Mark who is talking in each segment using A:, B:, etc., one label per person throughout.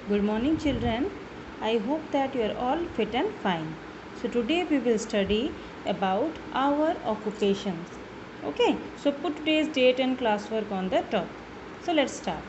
A: Good morning, children. I hope that you are all fit and fine. So, today we will study about our occupations. Okay, so put today's date and classwork on the top. So, let's start.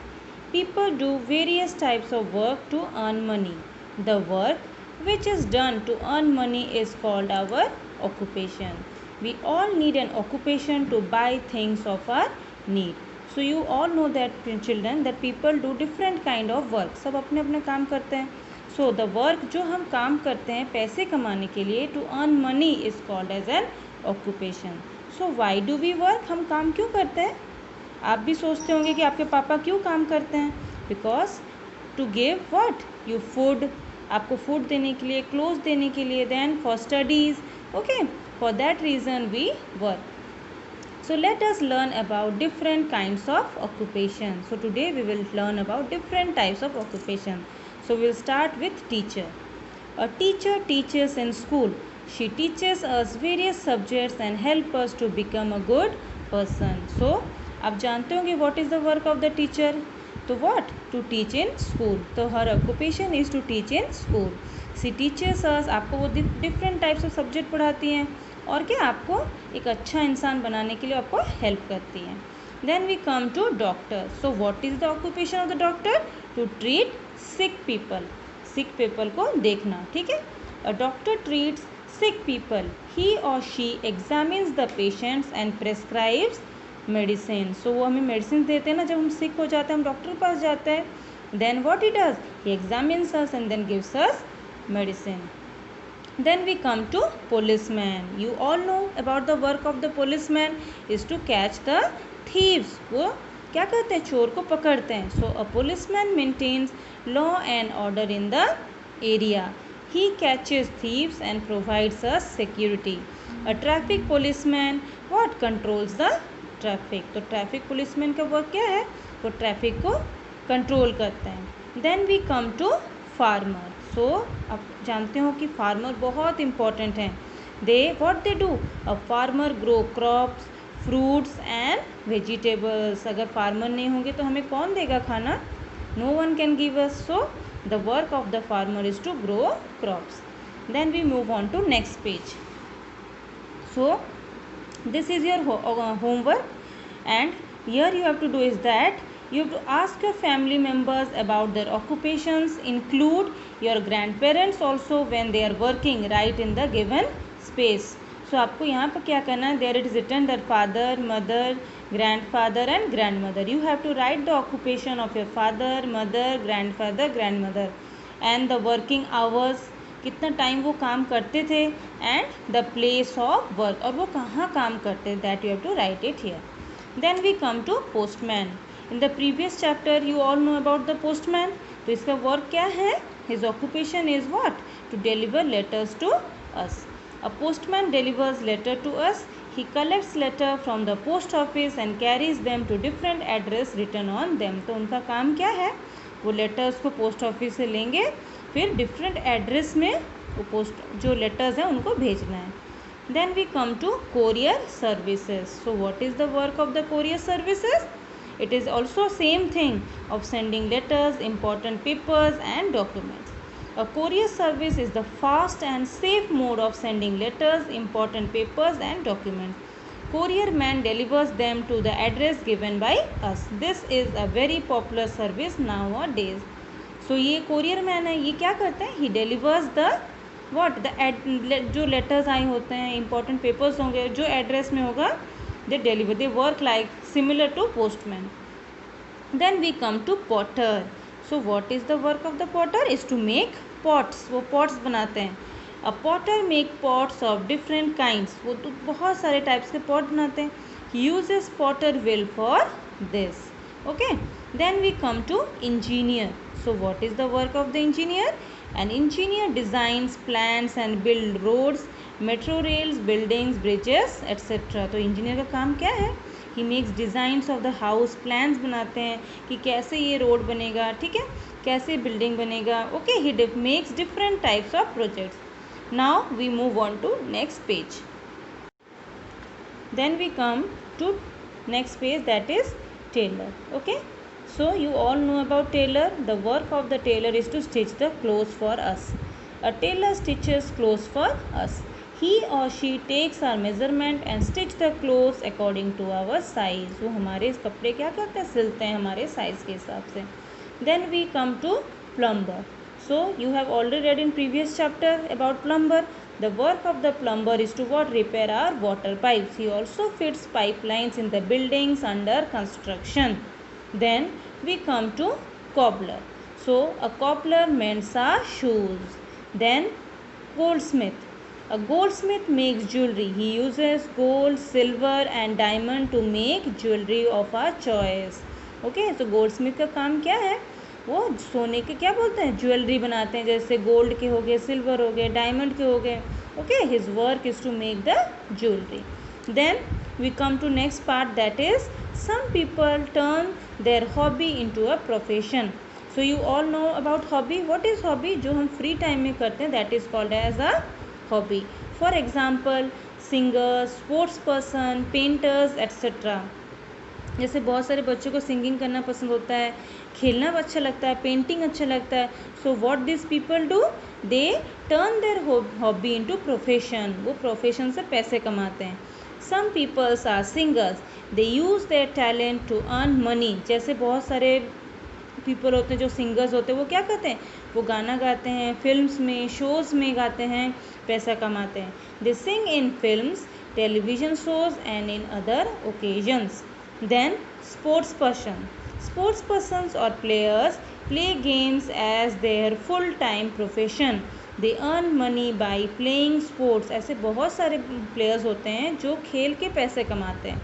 A: People do various types of work to earn money. The work which is done to earn money is called our occupation. We all need an occupation to buy things of our need. So you all know that children that people do different kind of work. सब अपने अपने काम करते हैं. So the work जो हम काम करते हैं पैसे कमाने के लिए to earn money is called as an occupation. So why do we work? हम काम क्यों करते हैं? आप भी सोचते होंगे कि आपके पापा क्यों काम करते हैं. Because to give what you food, आपको फूड देने के लिए, क्लोथ देने के लिए, then for studies. Okay, for that reason we work. So let us learn about different kinds of occupation. So today we will learn about different types of occupation. So we'll start with teacher. A teacher teaches in school. She teaches us various subjects and help us to become a good person. So आप जानते होंगे what is the work of the teacher? तो what? To teach in school. तो her occupation is to teach in school. She teaches us, आपको वो different types of subject पढ़ाती हैं और क्या आपको एक अच्छा इंसान बनाने के लिए आपको हेल्प करती है. Then we come to doctor. So what is the occupation of the doctor? To treat sick people. Sick people को देखना. ठीक है. A doctor treats sick people. He or she examines the patients and prescribes medicine. So वो हमें medicine देते हैं ना, जब हम सिक हो जाते हैं हम डॉक्टर के पास जाते हैं. Then what he does? He examines us and then gives us medicine. Then we come to policeman. You all know about the work of the policeman is to catch the thieves. वो क्या करते हैं? चोर को पकड़ते हैं. So a policeman maintains law and order in the area. He catches thieves and provides us security. A traffic policeman what controls the traffic. तो traffic policeman का work क्या है? वो traffic को control करते हैं. Then we come to farmer. सो आप जानते हो कि फार्मर बहुत इम्पॉर्टेंट हैं. They what they do? A farmer grow crops, fruits and vegetables. अगर फार्मर नहीं होंगे तो हमें कौन देगा खाना? No one can give us. So the work of the farmer is to grow crops. Then we move on to next page. So this is your homework and here you have to do is that you have to ask your family members about their occupations. Include your grandparents also when they are working. Right in the given space. So आपको यहाँ पर क्या करना है? There it is written that father, mother, grandfather and grandmother. You have to write the occupation of your father, mother, grandfather, grandmother and the working hours. कितना time वो काम करते थे and the place of work. और वो कहाँ काम करते? That you have to write it here. Then we come to postman. In the previous chapter you all know about the postman. तो इसका work क्या है? His occupation is what? To deliver letters to us. A postman delivers letter to us. He collects letter from the post office and carries them to different address written on them. तो उनका काम क्या है? वो letters को post office से लेंगे, फिर different address में वो post जो letters हैं उनको भेजना है. Then we come to courier services. So what is the work of the courier services? It is also same thing of sending letters, important papers and documents. A courier service is the fast and safe mode of sending letters, important papers and documents. Courier man delivers them to the address given by us. This is a very popular service nowadays. So ये courier man है, ये क्या करते हैं? He delivers the what the जो letters आए होते हैं, इंपॉर्टेंट पेपर्स होंगे, जो एड्रेस में होगा they deliver. They work like similar to postman. Then we come to potter. So what is the work of the potter? Is to make pots. वो pots बनाते हैं. A potter make pots of different kinds. वो तो बहुत सारे types के pot बनाते हैं. Uses potter will for this. Okay. Then we come to engineer. So what is the work of the engineer? An engineer designs, plans and build roads, metro rails, buildings, bridges, etc. तो engineer का काम क्या है? He makes designs of the house, plans बनाते हैं कि कैसे ये रोड बनेगा, ठीक है, कैसे बिल्डिंग बनेगा. Okay, he makes different types of projects. Now we move on to next page. Then we come to next page, that is tailor. Okay. So you all know about tailor. The work of the tailor is to stitch the clothes for us. A tailor stitches clothes for us. He or she takes our measurement and stitch the clothes according to our size. वो हमारे कपड़े क्या करते हैं, सिलते हैं हमारे size के हिसाब से. Then we come to plumber. So you have already read in previous chapter about plumber. The work of the plumber is to what? Repair our water pipes. He also fits pipelines in the buildings under construction. Then we come to cobbler. So a cobbler mends our shoes. Then goldsmith. A goldsmith makes jewelry. He uses gold, silver and diamond to make jewelry of our choice. Okay, so goldsmith का काम क्या है, वो सोने के क्या बोलते हैं, ज्वेलरी बनाते हैं. जैसे गोल्ड के हो गए, सिल्वर हो गए, डायमंड के हो गए. Okay, his work is to make the jewellery. Then we come to next part, that is some people turn their hobby into a profession. So you all know about hobby. What is hobby? जो हम free time में करते हैं, that is called as a hobby. For example, singers, sports person, painters, etc. जैसे बहुत सारे बच्चों को सिंगिंग करना पसंद होता है, खेलना अच्छा लगता है, पेंटिंग अच्छा लगता है. So what this people do, they turn their hobby into profession. वो प्रोफेशन से पैसे कमाते हैं. Some peoples are singers. They use their talent to earn money. जैसे बहुत सारे पीपल होते हैं जो सिंगर्स होते हैं, वो क्या करते हैं, वो गाना गाते हैं, फिल्म्स में, शोज़ में गाते हैं, पैसा कमाते हैं. They sing in films, television shows and in other occasions. Then sports person. Sports persons or players play games as their full-time profession. They earn money by playing sports. ऐसे बहुत सारे players होते हैं जो खेल के पैसे कमाते हैं.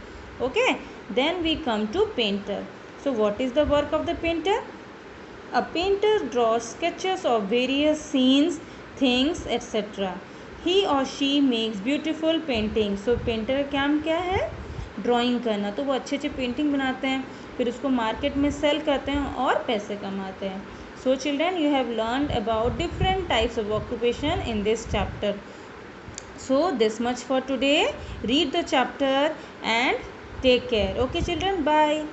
A: Okay. Then we come to painter. So what is the work of the painter? A painter draws sketches of various scenes, things, etc. He or she makes beautiful paintings. So painter का काम क्या है, drawing करना. तो वो अच्छे अच्छे painting बनाते हैं, फिर उसको मार्केट में सेल करते हैं और पैसे कमाते हैं. So children, you have learned about different types of occupation in this chapter. So this much for today. Read the chapter and take care. Okay children, bye.